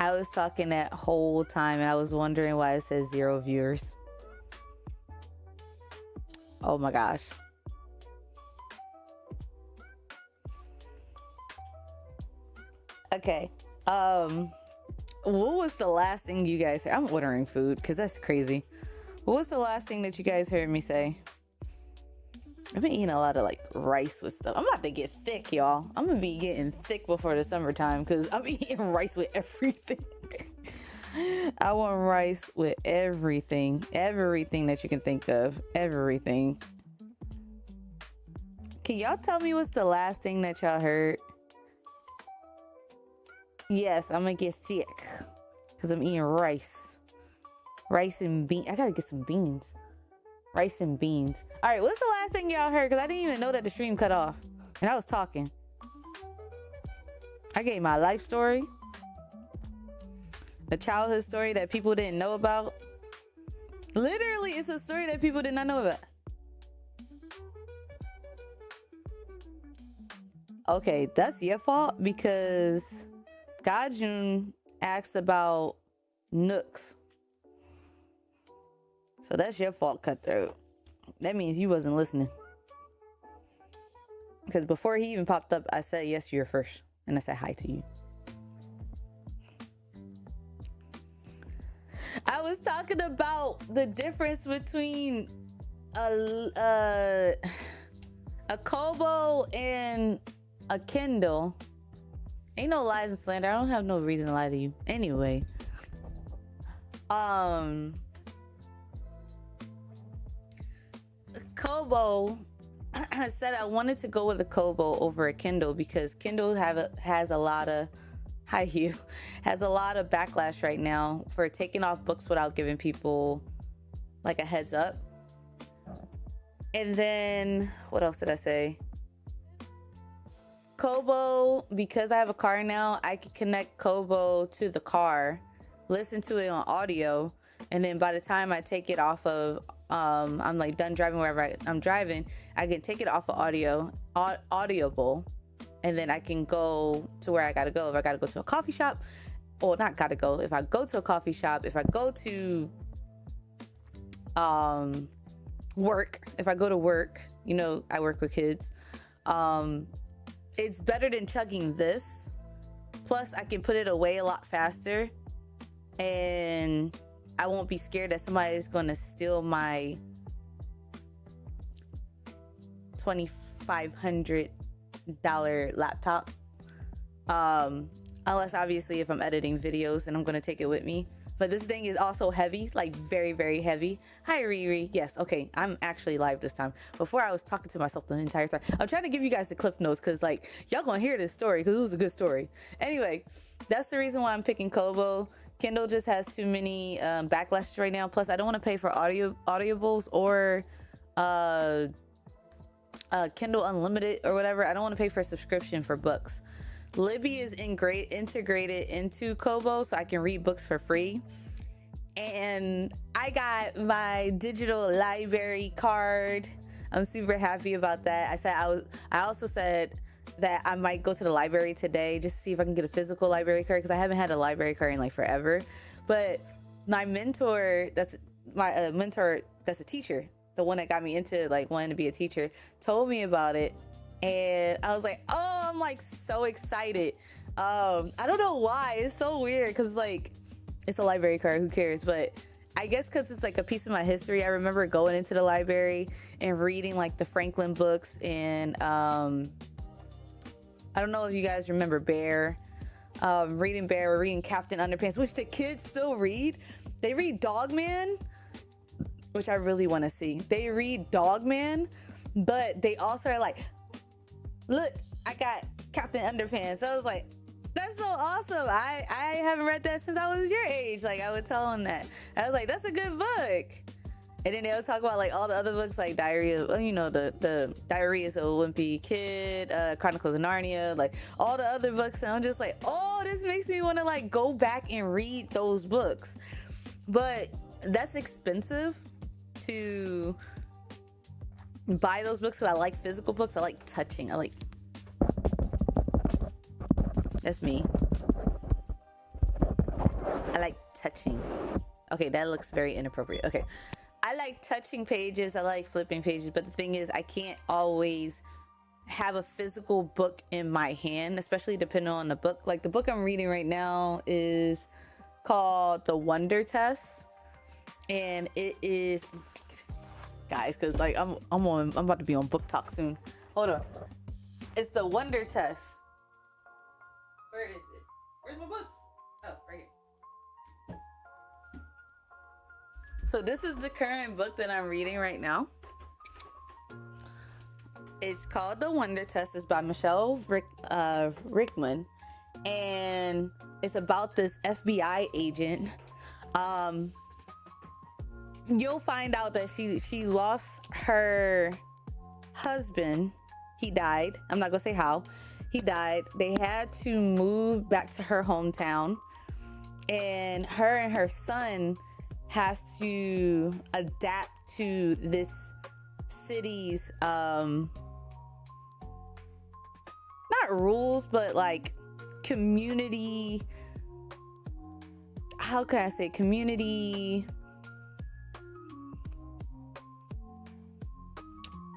I was talking that whole time and I was wondering why it says 0 viewers. Oh my gosh. Okay. What was the last thing you guys heard? I'm ordering food because that's crazy. What was the last thing that you guys heard me say? I've been eating a lot of like rice with stuff. I'm about to get thick, y'all. I'm gonna be getting thick before the summertime because I'm eating rice with everything. I want rice with everything. Everything that you can think of. Everything. Can y'all tell me what's the last thing that y'all heard? Yes, I'm gonna get thick because I'm eating rice. Rice and beans. I gotta get some beans. Rice and beans. All right, what's the last thing y'all heard? Because I didn't even know that the stream cut off. And I was talking. I gave my life story. The childhood story that people didn't know about. Literally, it's a story that people did not know about. Okay, that's your fault because Gajun asked about nooks. So that's your fault, Cutthroat. That means you wasn't listening. Because before he even popped up, I said yes, you're first. And I said hi to you. I was talking about the difference between a Kobo and a Kindle. Ain't no lies and slander. I don't have no reason to lie to you. Anyway. Kobo said I wanted to go with a Kobo over a Kindle because Kindle has a lot of has a lot of backlash right now for taking off books without giving people like a heads up. And then what else did I say? Kobo, because I have a car now, I can connect Kobo to the car, listen to it on audio, and then by the time I take it off of I'm like done driving wherever I'm driving, I can take it off of Audible, and then I can go to where I gotta go. If I gotta go to a coffee shop, or not gotta go, if I go to a coffee shop, if I go to work, if I go to work, you know, I work with kids, it's better than chugging this. Plus I can put it away a lot faster, and I won't be scared that somebody is going to steal my $2,500 laptop. Unless obviously if I'm editing videos and I'm going to take it with me. But this thing is also heavy, like very, very heavy. Hi, Riri. Yes, okay, I'm actually live this time. Before I was talking to myself the entire time. I'm trying to give you guys the cliff notes because like y'all gonna hear this story because it was a good story. Anyway, that's the reason why I'm picking Kobo. Kindle just has too many backlashes right now. Plus, I don't want to pay for audibles or Kindle Unlimited or whatever. I don't want to pay for a subscription for books. Libby is integrated into Kobo, so I can read books for free. And I got my digital library card. I'm super happy about that. I also said that I might go to the library today just to see if I can get a physical library card because I haven't had a library card in like forever. But my mentor, that's a teacher, the one that got me into like wanting to be a teacher, told me about it, and I was like, oh, I'm like so excited. I don't know why. It's so weird because like it's a library card. Who cares? But I guess because it's like a piece of my history. I remember going into the library and reading like the Franklin books and I don't know if you guys remember Bear. Reading Bear, we're reading Captain Underpants, which the kids still read. They read Dogman, which I really want to see. They read Dogman, but they also are like, look, I got Captain Underpants. So I was like, that's so awesome. I haven't read that since I was your age. Like I would tell them that. I was like, that's a good book. And then they'll talk about like all the other books like the Diaries of a Wimpy Kid, Chronicles of Narnia, like all the other books. And I'm just like, oh, this makes me want to like go back and read those books. But that's expensive to buy those books because I like physical books. I like touching. That's me. I like touching. Okay, that looks very inappropriate. Okay. I like touching pages. I like flipping pages. But the thing is, I can't always have a physical book in my hand, especially depending on the book. Like the book I'm reading right now is called The Wonder Test. And it is, guys, because like I'm about to be on book talk soon. Hold on. It's The Wonder Test. Where is it? Where's my book? Oh, right here. So this is the current book that I'm reading right now. It's called The Wonder Test. It's by Michelle Rickman, and it's about this FBI agent. You'll find out that she lost her husband. He died. I'm not gonna say how. He died. They had to move back to her hometown, and her son has to adapt to this city's not rules, but like community, how can I say, community,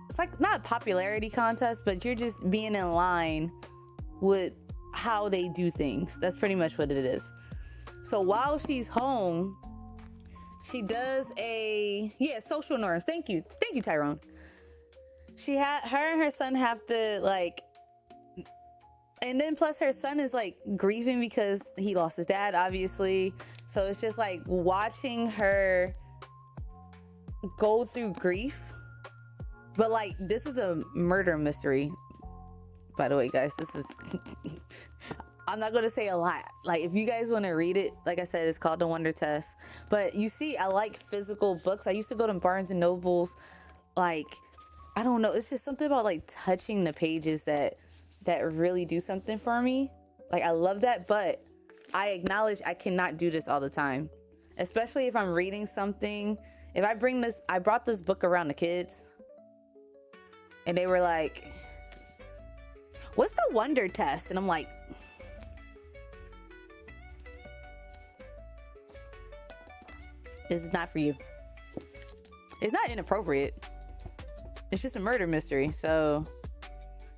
it's like not a popularity contest, but you're just being in line with how they do things. That's pretty much what it is. So while she's home, she does social norms. Thank you, Tyrone. Her and her son have to like, and then plus her son is like grieving because he lost his dad, obviously. So it's just like watching her go through grief. But like, this is a murder mystery, by the way, guys. This is I'm not gonna say a lot. Like, if you guys want to read it, like I said, it's called The Wonder Test. But you see, I like physical books. I used to go to Barnes and Nobles. Like, I don't know, it's just something about like touching the pages that really do something for me. Like, I love that, but I acknowledge I cannot do this all the time, especially if I'm reading something. If I brought this book around the kids and they were like, what's the Wonder Test? And I'm like, this is not for you. It's not inappropriate. It's just a murder mystery. So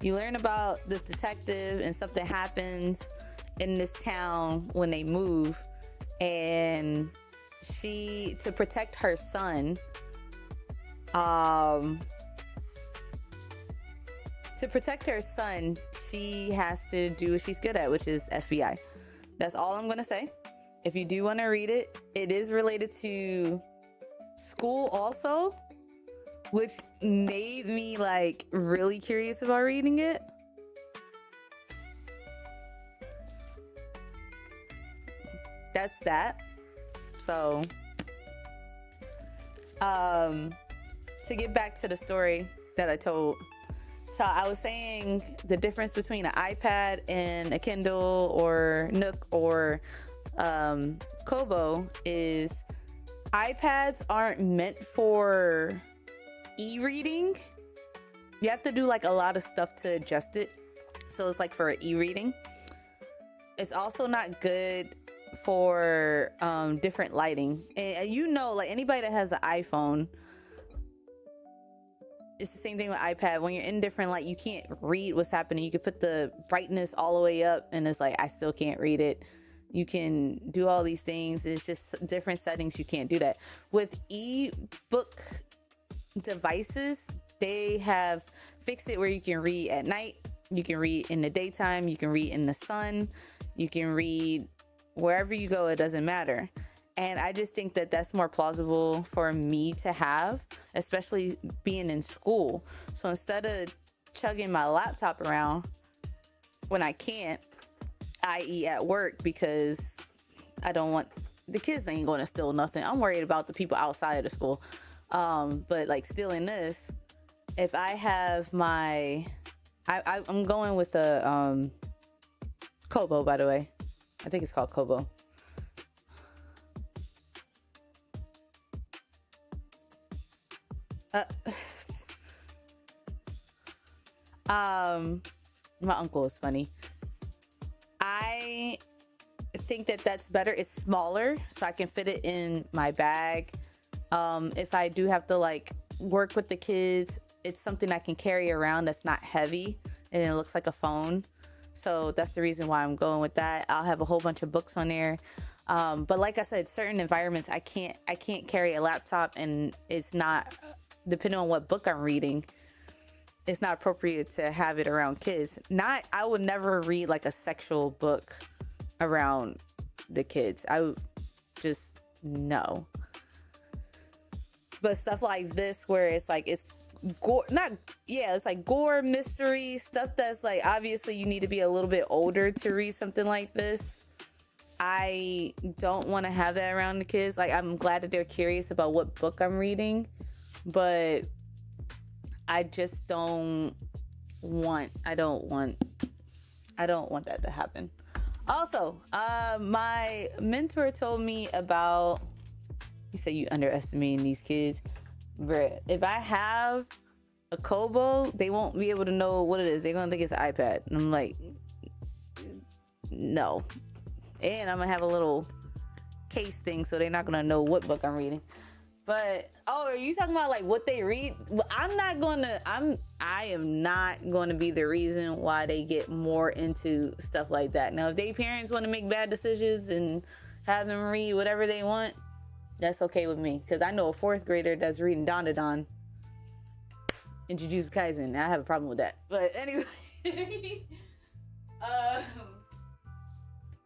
you learn about this detective, and something happens in this town when they move, and to protect her son, she has to do what she's good at, which is FBI. That's all I'm gonna say. If you do want to read it, it is related to school also, which made me like really curious about reading it. That's that. So, to get back to the story that I told. So I was saying the difference between an iPad and a Kindle or Nook or Kobo is iPads aren't meant for e-reading. You have to do like a lot of stuff to adjust it. So it's like for e-reading. It's also not good for different lighting. And you know, like anybody that has an iPhone, it's the same thing with iPad. When you're in different light, you can't read what's happening. You can put the brightness all the way up and it's like, I still can't read it. You can do all these things. It's just different settings. You can't do that. With ebook devices, they have fixed it where you can read at night. You can read in the daytime. You can read in the sun. You can read wherever you go. It doesn't matter. And I just think that that's more plausible for me to have, especially being in school. So instead of chugging my laptop around when I can't, i.e. at work, because I don't want, the kids ain't going to steal nothing. I'm worried about the people outside of the school. But like stealing this, if I have my, I'm going with a Kobo, by the way. I think it's called Kobo. My uncle is funny. I think that that's better. It's smaller, so I can fit it in my bag. If I do have to like work with the kids, it's something I can carry around that's not heavy and it looks like a phone. So that's the reason why I'm going with that. I'll have a whole bunch of books on there. But like I said, certain environments I can't carry a laptop, and it's not, depending on what book I'm reading, it's not appropriate to have it around kids. I would never read like a sexual book around the kids. I would just no. But stuff like this where it's like it's gore, it's like gore, mystery stuff that's like obviously you need to be a little bit older to read something like this. I don't want to have that around the kids. Like, I'm glad that they're curious about what book I'm reading, but I just don't want that to happen. Also, my mentor told me about, you say you underestimating these kids. Bruh, if I have a Kobo, they won't be able to know what it is. They're gonna think it's an iPad. And I'm like, no. And I'm gonna have a little case thing, so they're not gonna know what book I'm reading. But are you talking about like what they read? Well, I am not gonna be the reason why they get more into stuff like that. Now, if they parents want to make bad decisions and have them read whatever they want, that's okay with me. Because I know a 4th grader that's reading Don and Jujutsu Kaisen. I have a problem with that. But anyway,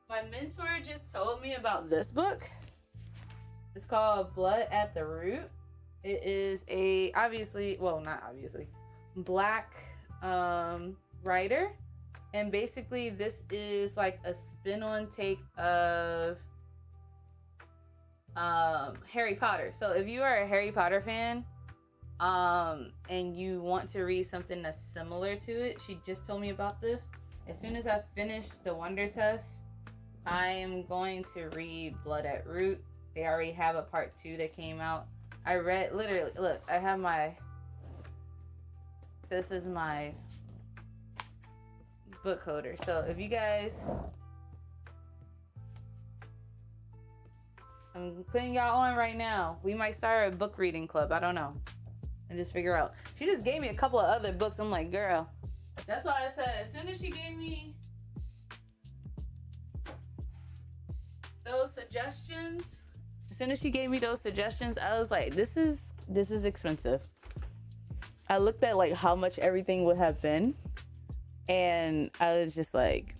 my mentor just told me about this book. It's called Blood at the Root. It is a black writer, and basically this is like a spin-on take of Harry Potter. So if you are a Harry Potter fan and you want to read something that's similar to it, she just told me about this. As soon as I finish the Wonder Test, I am going to read Blood at Root. They already have a part 2 that came out. I read, literally, look, I have this is my book holder. So if you guys, I'm putting y'all on right now. We might start a book reading club. I don't know. And just figure out. She just gave me a couple of other books. I'm like, girl. That's why I said, as soon as she gave me those suggestions, I was like, this is expensive. I looked at like how much everything would have been, and I was just like,